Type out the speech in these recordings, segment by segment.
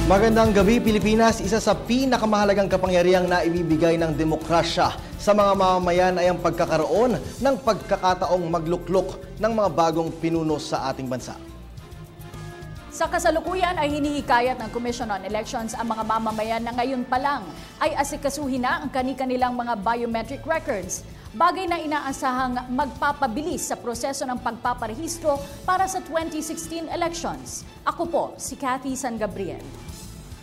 Magandang gabi, Pilipinas. Isa sa pinakamahalagang kapangyarihang naibibigay ng demokrasya sa mga mamamayan ay ang pagkakaroon ng pagkakataong magluklok ng mga bagong pinuno sa ating bansa. Sa kasalukuyan ay hinihikayat ng Commission on Elections ang mga mamamayan na ngayon pa lang ay asikasuhin na ang kani-kanilang mga biometric records. Bagay na inaasahang magpapabilis sa proseso ng pagpaparehistro para sa 2016 elections. Ako po, si Cathy San Gabriel.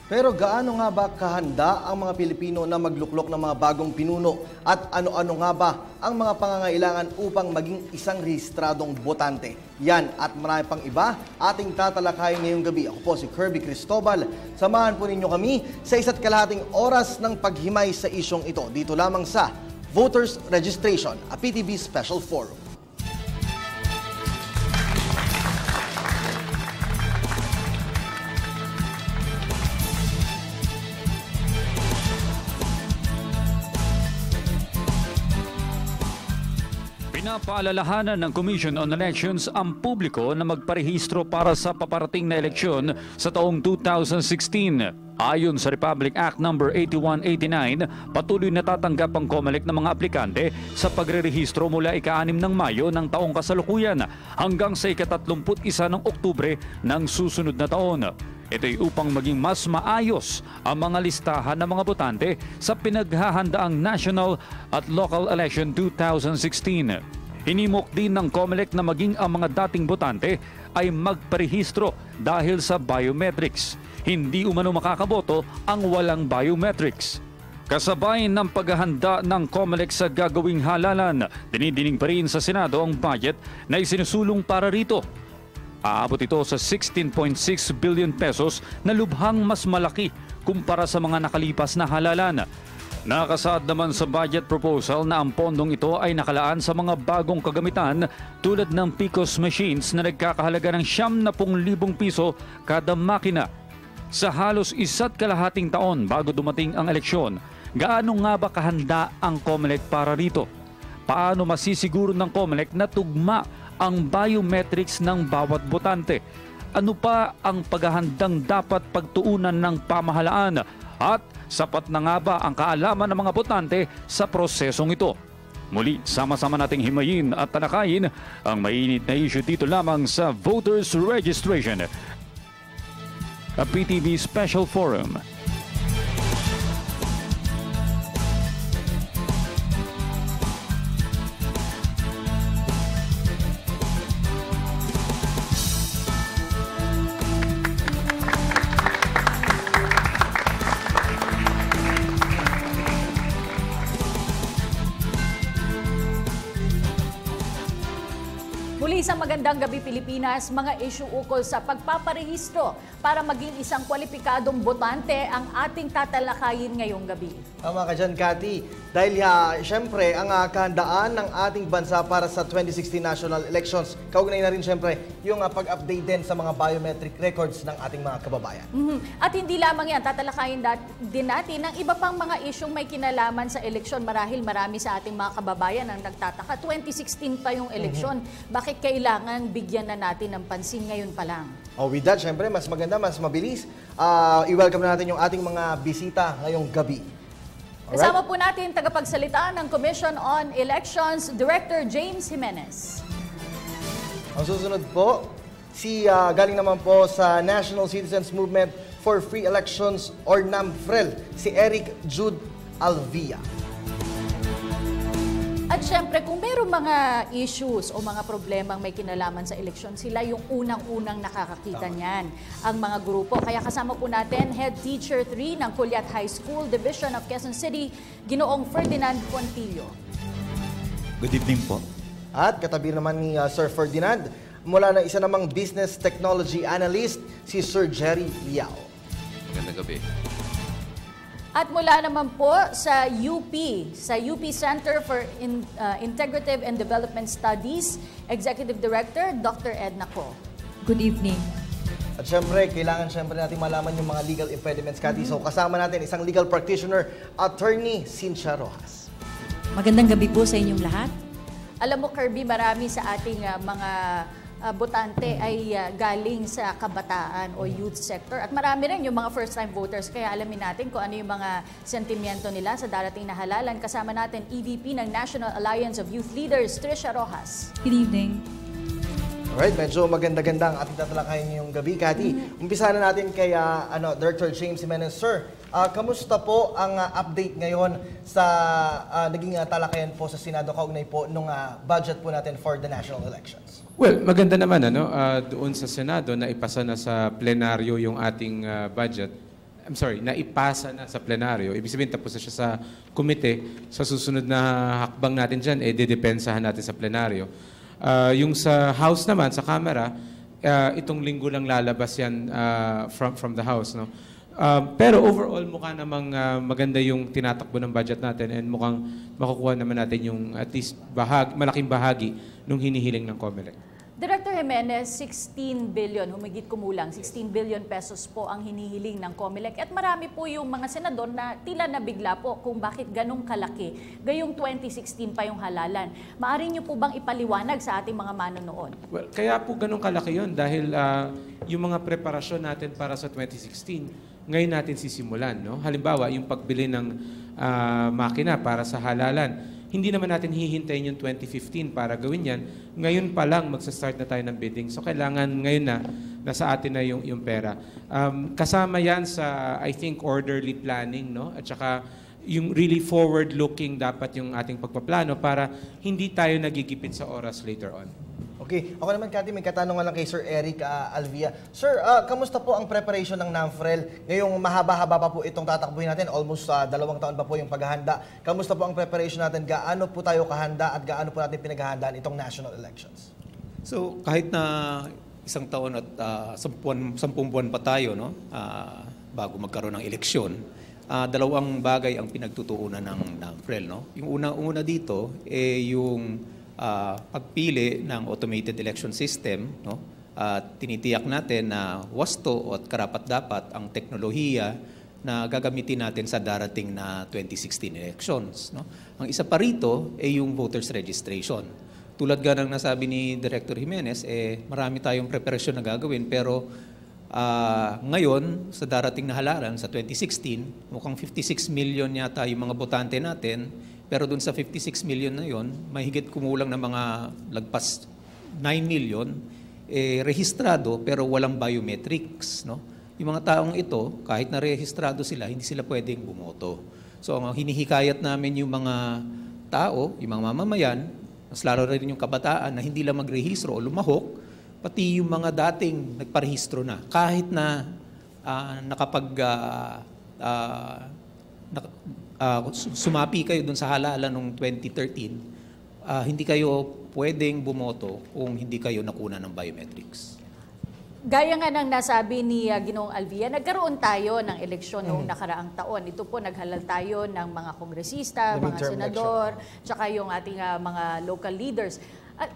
Pero gaano nga ba kahanda ang mga Pilipino na magluklok ng mga bagong pinuno at ano-ano nga ba ang mga pangangailangan upang maging isang rehistradong botante? Yan at marami pang iba ating tatalakayin ngayong gabi. Ako po si Kirby Cristobal. Samahan po ninyo kami sa 1.5 oras ng paghimay sa isyong ito. Dito lamang sa Voters Registration, a PTV Special Forum. Pinapaalalahanan ng Commission on Elections ang publiko na magparehistro para sa paparating na eleksyon sa taong 2016. Ayon sa Republic Act No. 8189, patuloy na tatanggap ang COMELEC ng mga aplikante sa pagrerehistro mula ika-6 ng Mayo ng taong kasalukuyan hanggang sa ika-31 ng Oktubre ng susunod na taon. Ito'y upang maging mas maayos ang mga listahan ng mga botante sa pinaghahandaang national at local election 2016. Hinimok din ng COMELEC na maging ang mga dating botante ay magparehistro dahil sa biometrics. Hindi umano makakaboto ang walang biometrics. Kasabay ng paghahanda ng COMELEC sa gagawing halalan, dinidinig pa rin sa Senado ang budget na isinusulong para rito. Aabot ito sa 16.6 billion pesos na lubhang mas malaki kumpara sa mga nakalipas na halalan. Nakasaad naman sa budget proposal na ang pondong ito ay nakalaan sa mga bagong kagamitan tulad ng PCOS machines na nagkakahalaga ng 70,000 piso kada makina. Sa halos 1.5 taon bago dumating ang eleksyon, gaano nga ba kahanda ang COMELEC para rito? Paano masisiguro ng COMELEC na tugma ang biometrics ng bawat botante? Ano pa ang paghahandang dapat pagtuunan ng pamahalaan? At sapat na nga ba ang kaalaman ng mga botante sa prosesong ito? Muli, sama-sama nating himayin at talakayin ang mainit na issue dito lamang sa Voters Registration, a PTV Special Forum. Muli isang magandang gabi, Pilipinas. Mga issue ukol sa pagpaparehistro para maging isang kwalipikadong botante ang ating tatalakayin ngayong gabi. Tama ka dyan, Cathy. Dahil syempre, ang kahandaan ng ating bansa para sa 2016 national elections, kaugnay na rin syempre yung pag-update din sa mga biometric records ng ating mga kababayan. At hindi lamang yan, tatalakayin din natin ng iba pang mga isyong may kinalaman sa eleksyon. Marahil marami sa ating mga kababayan ang nagtataka. 2016 pa yung eleksyon. Bakit kailangan bigyan na natin ng pansin ngayon pa lang? Oh, with that, syempre, mas maganda, mas mabilis. I-welcome na natin yung ating mga bisita ngayong gabi. Alright? Kasama po natin tagapagsalita ng Commission on Elections, Director James Jimenez. Ang susunod po, galing naman po sa National Citizens Movement for Free Elections or NAMFREL, si Eric Jude Alvia. At syempre, kung mayroong mga issues o mga problemang may kinalaman sa eleksyon, sila yung unang-unang nakakakita niyan, ang mga grupo. Kaya kasama po natin, Head Teacher 3 ng Culiat High School, Division of Quezon City, Ginoong Ferdinand Contillo. Good evening po. At katabi naman ni Sir Ferdinand, mula na isa namang Business Technology Analyst, si Sir Jerry Liao. Magandang gabi. At mula naman po sa UP Center for Integrative and Development Studies, Executive Director, Dr. Edna Co. Good evening. At syempre, kailangan natin malaman yung mga legal impediments, Cathy. So kasama natin isang legal practitioner, Attorney Cynthia Rojas. Magandang gabi po sa inyong lahat. Alam mo, Kirby, marami sa ating mga botante ay galing sa kabataan o youth sector. At marami rin yung mga first-time voters. Kaya alamin natin kung ano yung mga sentimiento nila sa darating na halalan. Kasama natin EVP ng National Alliance of Youth Leaders, Tricia Rojas. Good evening. Alright, medyo maganda-ganda ang ating tatalakayin ngayong gabi. Kati, umpisa na natin kay Director James Jimenez. Sir, kamusta po ang update ngayon sa naging talakayan po sa Senado kaugnay po nung budget po natin for the national elections? Well, maganda naman doon sa Senado na ipasa na sa plenaryo yung ating budget. I'm sorry, naipasa na sa plenaryo. Ibig sabihin, tapos na siya sa komite. Sa susunod na hakbang natin dyan, didepensahan natin sa plenaryo. Yung sa House naman, sa Kamara, itong linggo lang lalabas yan from the House. No? Pero overall, mukha namang maganda yung tinatakbo ng budget natin and mukhang makukuha naman natin yung at least malaking bahagi nung hinihiling ng COMELEC. Director Jimenez, 16 billion, humigit kumulang, 16 billion pesos po ang hinihiling ng COMELEC. At marami po yung mga senador na tila nabigla po kung bakit ganong kalaki. Gayong 2016 pa yung halalan. Maaari niyo po bang ipaliwanag sa ating mga manonood? Well, kaya po ganong kalaki yun dahil yung mga preparasyon natin para sa 2016, ngayon natin sisimulan. No? Halimbawa, yung pagbili ng makina para sa halalan. Hindi naman natin hihintayin yung 2015 para gawin yan. Ngayon pa lang magsa-start na tayo ng bidding. So kailangan ngayon na nasa atin na yung pera. Kasama yan sa, I think, orderly planning, no? At saka yung really forward-looking dapat yung ating pagpaplano para hindi tayo nagigipit sa oras later on. Okay. Ako naman, Kati, may katanungan lang kay Sir Eric Alvia. Sir, kamusta po ang preparation ng NAMFREL? Ngayong mahaba-haba pa po itong tatakbuhin natin, almost 2 taon pa po yung paghahanda. Kamusta po ang preparation natin? Gaano po tayo kahanda at gaano po natin pinaghahandaan itong national elections? So, kahit na 1 taon at 10 buwan pa tayo, no, bago magkaroon ng eleksyon, 2 bagay ang pinagtutuunan ng NAMFREL. No? Yung una dito, yung pagpili ng automated election system, no? Tinitiyak natin na wasto at karapat-dapat ang teknolohiya na gagamitin natin sa darating na 2016 elections. No? Ang isa pa rito ay yung voters registration. Tulad ng nasabi ni Director Jimenez, marami tayong preparasyon na gagawin pero ngayon, sa darating na halalan, sa 2016, mukhang 56 million yata yung mga botante natin. Pero dun sa 56 million na yon, mahigit kumulang na mga lagpas 9 million, rehistrado pero walang biometrics. No? Yung mga taong ito, kahit na rehistrado sila, hindi sila pwedeng bumoto. So ang hinihikayat namin yung mga tao, yung mga mamamayan, mas lalo rin yung kabataan na hindi lang magrehistro o lumahok, pati yung mga dating nagparehistro na. Kahit na sumapi kayo dun sa halalan noong 2013, hindi kayo pwedeng bumoto kung hindi kayo nakuna ng biometrics. Gaya nga ng nasabi ni Ginoong Alvia, nagkaroon tayo ng eleksyon noong nakaraang taon. Ito po, naghalal tayo ng mga kongresista, mga senador, tsaka yung ating mga local leaders. At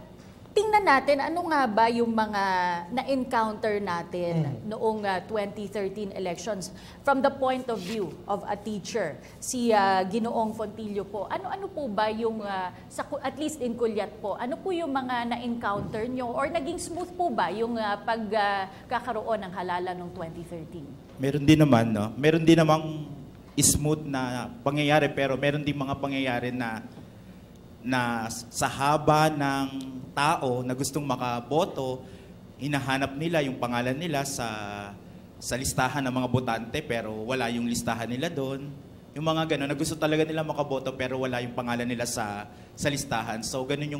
tingnan natin, ano nga ba yung mga na-encounter natin noong 2013 elections from the point of view of a teacher. Si Ginoong Fontillo po, ano po ba yung, at least in Culiat po, ano po yung mga na-encounter nyo or naging smooth po ba yung pagkakaroon ng halalan noong 2013? Meron din naman, no? Meron din namang smooth na pangyayari pero meron din mga pangyayari na sa haba ng tao na gustong makaboto, hinahanap nila yung pangalan nila sa listahan ng mga botante pero wala yung listahan nila doon. Yung mga gano'n, na gusto talaga nila makaboto pero wala yung pangalan nila sa listahan. So gano'n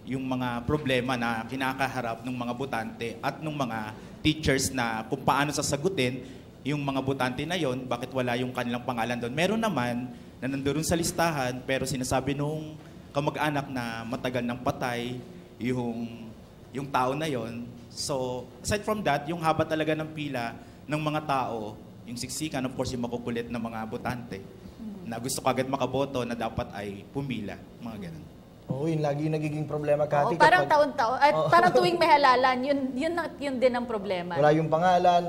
yung mga problema na kinakaharap ng mga botante at ng mga teachers na kung paano sasagutin yung mga botante na yon, bakit wala yung kanilang pangalan doon. Meron naman na nandoon sa listahan pero sinasabi nung kamag-anak na matagal nang patay yung tao na yon. So, aside from that, yung haba talaga ng pila ng mga tao, yung siksikan, of course, yung makukulit na mga botante na gusto kagad makaboto na dapat ay pumila, mga ganun. Oo, yun lagi yung nagiging problema, Oo, Cathy. parang kapag taon-taon, at parang tuwing may halalan, yun din ang problema. wala yung pangalan,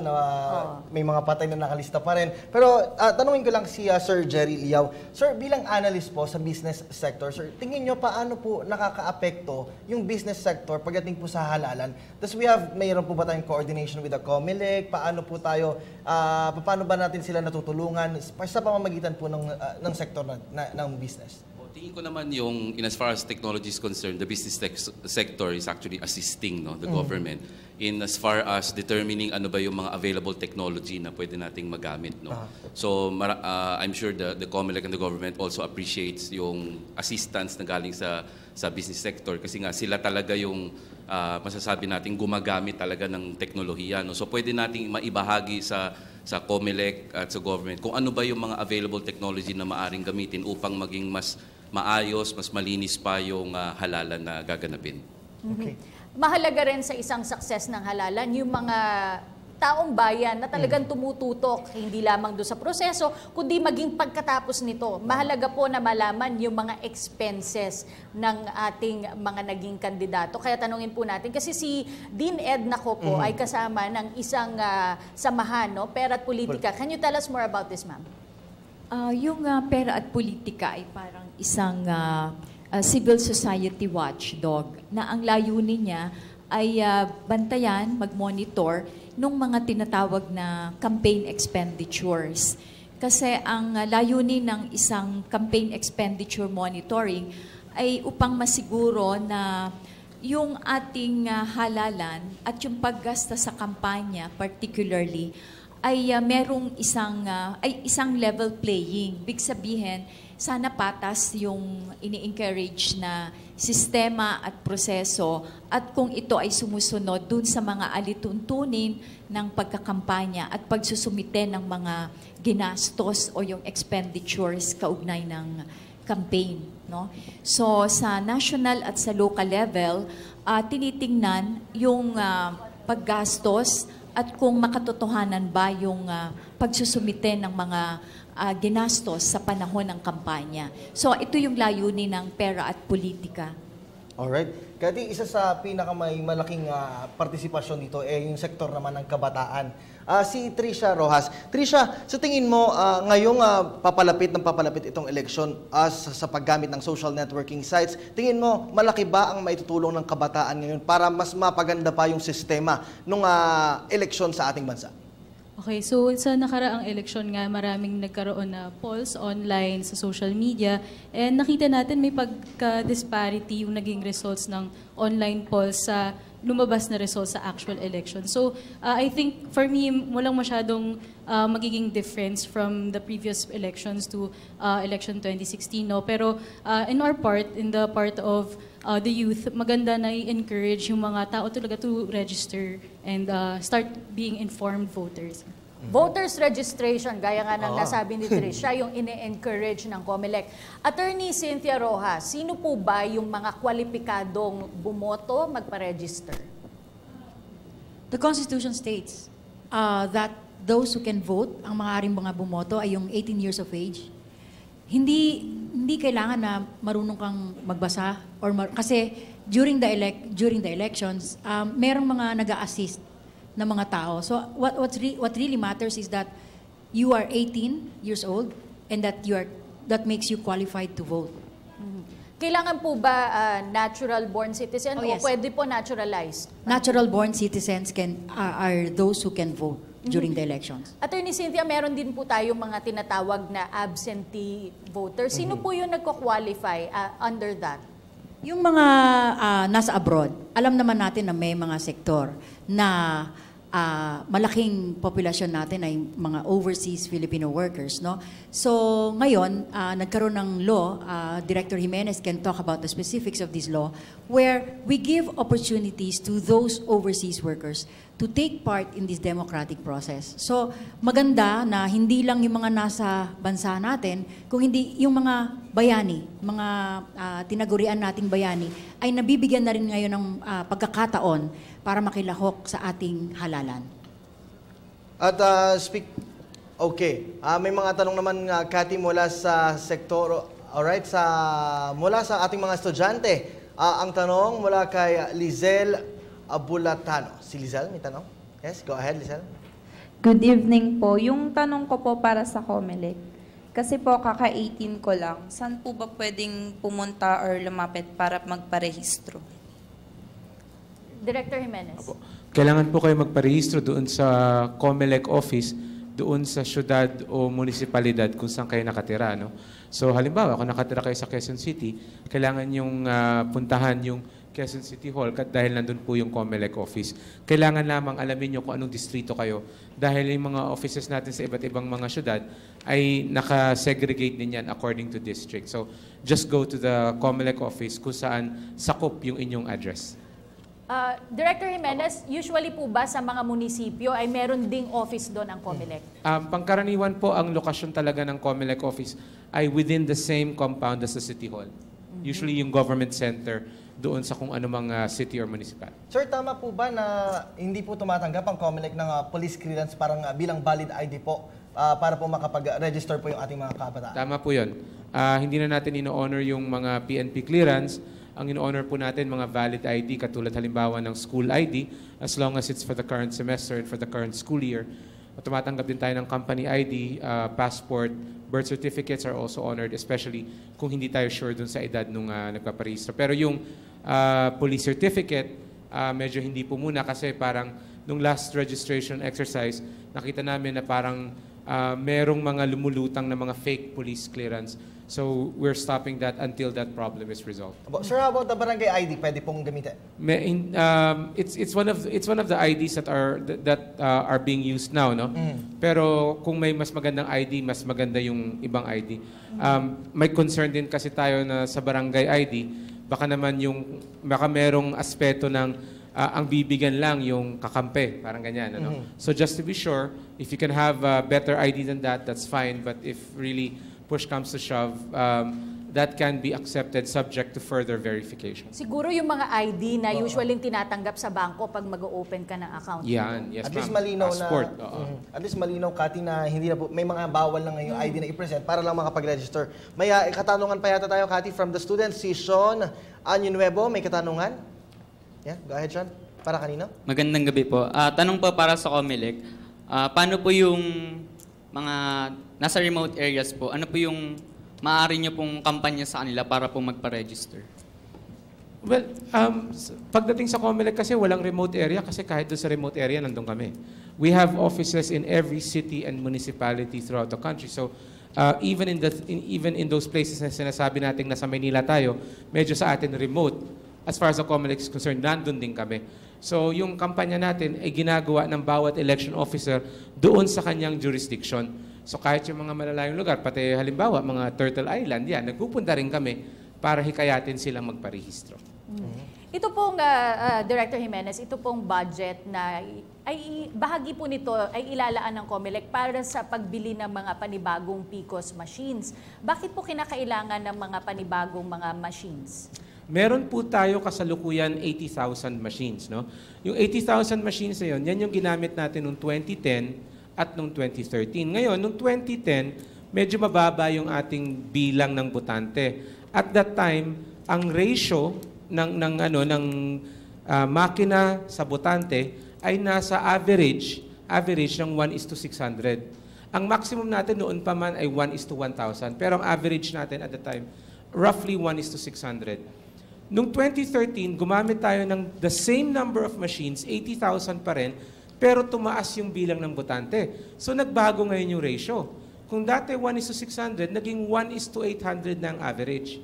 may mga patay na nakalista pa rin. Pero tanungin ko lang si Sir Jerry Liao. Sir, bilang analyst po sa business sector, sir, tingin nyo paano po nakakaapekto yung business sector pagdating po sa halalan? Tapos mayroon po ba tayong coordination with the COMELEC? Paano po tayo, paano ba natin sila natutulungan sa pamamagitan po ng sector ng business? Tingin ko naman yung, in as far as technology is concerned, the business sector is actually assisting the government in as far as determining ano ba yung mga available technology na pwede nating magamit. So I'm sure the COMELEC and the government also appreciates yung assistance na galing sa business sector kasi nga sila talaga yung masasabi natin gumagamit talaga ng teknolohiya. So pwede nating maibahagi sa COMELEC at sa government kung ano ba yung mga available technology na maaring gamitin upang maging mas maayos, mas malinis pa yung halalan na gaganapin. Okay. Mahalaga rin sa isang success ng halalan yung mga taong bayan na talagang tumututok, hindi lamang doon sa proseso, kundi maging pagkatapos nito. Mahalaga po na malaman yung mga expenses ng ating mga naging kandidato. Kaya tanungin po natin, kasi si Dean Ed Naco po ay kasama ng isang samahan, Pera at Politika. Can you tell us more about this, ma'am? Yung pera at politika ay parang isang civil society watchdog na ang layunin niya ay bantayan, mag-monitor nung mga tinatawag na campaign expenditures. Kasi ang layunin ng isang campaign expenditure monitoring ay upang masiguro na yung ating halalan at yung paggasta sa kampanya particularly ay merong isang level playing. Big sabihin, sana patas yung ini-encourage na sistema at proseso at kung ito ay sumusunod dun sa mga alituntunin ng pagkakampanya at pagsusumite ng mga ginastos o yung expenditures kaugnay ng campaign. So sa national at sa local level, tinitingnan yung paggastos at kung makatotohanan ba yung pagsusumite ng mga ginastos sa panahon ng kampanya. So ito yung layunin ng Pera at Politika. Alright. Kaya isa sa malaking partisipasyon dito yung sektor naman ng kabataan. Si Tricia Rojas. Tricia, sa tingin mo, ngayong papalapit itong eleksyon sa paggamit ng social networking sites, tingin mo, malaki ba ang maitutulong ng kabataan ngayon para mas mapaganda pa yung sistema ng eleksyon sa ating bansa? Okay, so sa nakaraang eleksyon nga, maraming nagkaroon na polls online sa social media and nakita natin may pagka-disparity yung naging results ng online polls sa lumabas na results sa actual election. So I think for me, walang masyadong magiging difference from the previous elections to election 2016. Pero in the part of the youth, maganda na i-encourage yung mga tao talaga to register and start being informed voters. Voters registration, gaya nga ng nasabi ni Tricia, yung ine-encourage ng COMELEC. Attorney Cynthia Rojas, sino po ba yung mga kwalipikadong bumoto, magpa-register? The Constitution states that those who can vote, ang maaaring mga bumoto ay yung 18 years of age. Hindi kailangan na marunong kang magbasa kasi during the elections, merong mga nag-a-assist ng mga tao. So what really matters is that you are 18 years old and that makes you qualified to vote. Kailangan po ba natural-born citizen o yes. pwede po naturalized? Natural-born citizens are those who can vote during the elections. Attorney Cynthia, meron din po tayong mga tinatawag na absentee voters. Sino po yung nagko-qualify under that? Yung mga nasa abroad, alam naman natin na may mga sektor na malaking populasyon natin ay mga overseas Filipino workers. So ngayon, nagkaroon ng law, Director Jimenez can talk about the specifics of this law, where we give opportunities to those overseas workers to take part in this democratic process. So maganda na hindi lang yung mga nasa bansa natin, kung hindi yung mga bayani, mga tinagurian nating bayani, ay nabibigyan na rin ngayon ng pagkakataon para makilahok sa ating halalan. At may mga tanong naman, Cathy, mula sa sektor Alright, mula sa ating mga estudyante, ang tanong mula kay Lizelle Abulatano. Si Lizelle, may tanong? Yes, go ahead, Lizelle. Good evening po. Yung tanong ko po para sa COMELEC. Kasi po, kaka-18 ko lang. Saan po ba pwedeng pumunta or lumapit para magparehistro? Director Jimenez. Apo. Kailangan po kayo magparehistro doon sa COMELEC office, doon sa syudad o munisipalidad kung saan kayo nakatira. No? So halimbawa, kung nakatira kayo sa Quezon City, kailangan yung puntahan yung Quezon City Hall dahil nandun po yung COMELEC office. Kailangan lamang alamin nyo kung anong distrito kayo dahil yung mga offices natin sa iba't ibang mga syudad ay naka-segregate din yan according to district. So just go to the COMELEC office kung saan sakop yung inyong address. Director Jimenez, usually po ba sa mga munisipyo ay meron ding office doon ang COMELEC? Pangkaraniwan po, ang lokasyon talaga ng COMELEC office ay within the same compound as the City Hall. Usually yung government center doon sa kung anumang city or municipal. Sir, tama po ba na hindi po tumatanggap ang COMELEC ng police clearance parang bilang valid ID po para po makapag-register po yung ating mga kabataan? Tama po yun. Hindi na natin ino-honor yung mga PNP clearance. Ang ino-honor po natin mga valid ID katulad halimbawa ng school ID as long as it's for the current semester and for the current school year. At tumatanggap din tayo ng company ID, passport, birth certificates are also honored, especially kung hindi tayo sure dun sa edad nung nagpaparehistro. Pero yung police certificate, medyo hindi po muna kasi parang nung last registration exercise, nakita namin na parang merong mga lumulutang na mga fake police clearance. So we're stopping that until that problem is resolved. Sir, how about the barangay ID? Pwede pong gamitin? It's one of the IDs that are being used now, no? Pero kung may mas magandang ID, mas maganda yung ibang ID. May concern din kasi tayo na sa barangay ID, baka merong aspeto ng ang bibigyan lang yung kakampi, parang ganyan, ano? So just to be sure, if you can have a better ID than that, that's fine. But if really push comes to shove, that can be accepted subject to further verification. Siguro yung mga ID na usually tinatanggap sa bangko pag mag-open ka ng account. Yan, yes, at least malinaw passport, at least malinaw, Kati, na hindi na po, may mga bawal na ngayong ID na i-present para lang makapag-register. May katanungan pa yata tayo, Kati, from the students. Si Sean Año-Nuevo, may katanungan? Yeah, go ahead, Sean. Para kanino? Magandang gabi po. Tanong po para sa COMELEC. Paano po yung mga nasa remote areas po, ano po yung maaari nyo pong kampanya sa kanila para po magpa-register? Well, pagdating sa COMELEC kasi walang remote area kasi kahit doon sa remote area nandun kami. We have offices in every city and municipality throughout the country. So even in those places na sinasabi natin nasa Maynila tayo, medyo sa atin remote. As far as the COMELEC is concerned, nandun din kami. So yung kampanya natin ay ginagawa ng bawat election officer doon sa kanyang jurisdiction. So kahit yung mga malalayong lugar, pati halimbawa mga Turtle Island, yan, nagpupunta rin kami para hikayatin silang magparehistro. Ito pong, Director Jimenez, ito pong budget na ay bahagi po nito ay ilalaan ng COMELEC para sa pagbili ng mga panibagong PCOS machines. Bakit po kinakailangan ng mga panibagong mga machines? Meron po tayo kasalukuyan 80,000 machines. No? Yung 80,000 machines na yun, yan yung ginamit natin noong 2010 at noong 2013. Ngayon, noong 2010, medyo mababa yung ating bilang ng botante. At that time, ang ratio ng makina sa botante ay nasa average ng 1:600. Ang maximum natin noon pa man ay 1:1,000. Pero ang average natin at the time, roughly 1:600. Noong 2013, gumamit tayo ng the same number of machines, 80,000 pa rin, pero tumaas yung bilang ng botante. So nagbago ngayon yung ratio. Kung dati 1:600, naging 1:800 na ang average.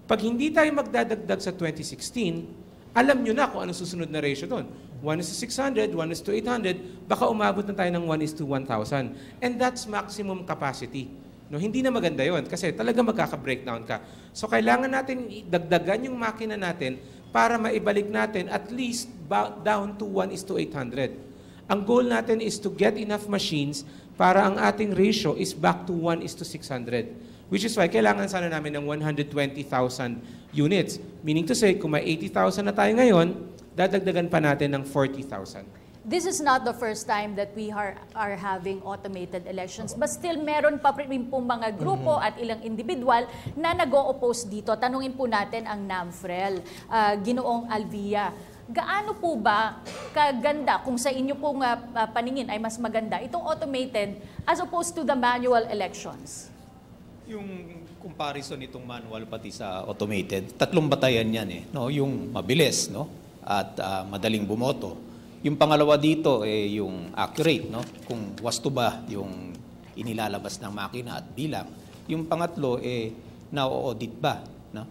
Pag hindi tayo magdadagdag sa 2016, alam nyo na kung anong susunod na ratio doon. 1:600, 1:800, baka umabot na tayo ng 1:1,000. And that's maximum capacity. No, hindi na maganda yon kasi talaga magkaka-breakdown ka. So kailangan natin dagdagan yung makina natin para maibalik natin at least down to 1:800. Ang goal natin is to get enough machines para ang ating ratio is back to 1:600. Which is why kailangan sana namin ng 120,000 units. Meaning to say, kung may 80,000 na tayo ngayon, dadagdagan pa natin ng 40,000. This is not the first time that we are having automated elections, but still meron pa rin pong mga grupo at ilang individual na nag-o-oppose dito. Tanungin po natin ang NAMFREL, Ginoong Alvia. Gaano po ba kaganda kung sa inyo pong paningin ay mas maganda itong automated as opposed to the manual elections? Yung comparison nitong manual pati sa automated, tatlong batayan yan eh, no? Yung mabilis, no? At madaling bumoto. Yung pangalawa dito yung accurate, no? Kung wasto ba yung inilalabas ng makina at bilang. Yung pangatlo na-audit ba, no?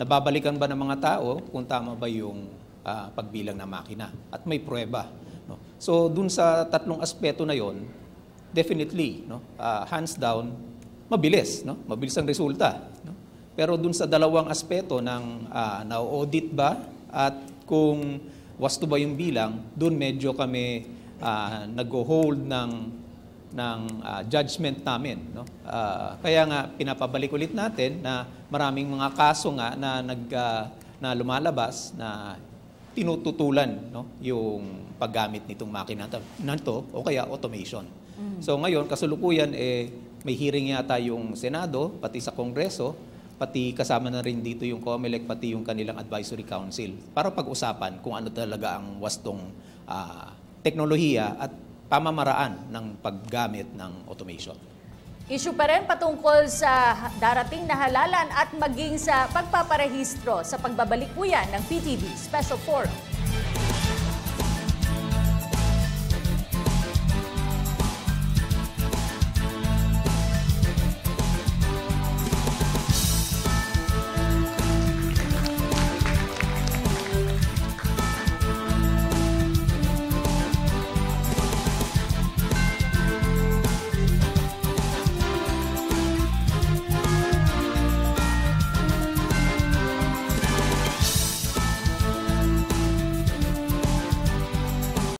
Nababalikan ba ng mga tao kung tama ba yung pagbilang ng makina at may pruweba, no? So dun sa tatlong aspeto na yon, definitely, no? Hands down, mabilis, no? Mabilis ang resulta, no? Pero dun sa dalawang aspeto ng na-audit ba at kung wasto ba yung bilang, doon medyo kami nag-hold ng judgment namin. No? Kaya nga, pinapabalik ulit natin na maraming mga kaso nga na lumalabas na tinututulan, no? Yung paggamit nitong makina na to o kaya automation. So ngayon, kasalukuyan, may hearing yata yung Senado, pati sa Kongreso, pati kasama na rin dito yung COMELEC, pati yung kanilang advisory council para pag-usapan kung ano talaga ang wastong teknolohiya at pamamaraan ng paggamit ng automation. Issue pa rin patungkol sa darating na halalan at maging sa pagpaparehistro sa pagbabalik po yan ng PTV Special Forum.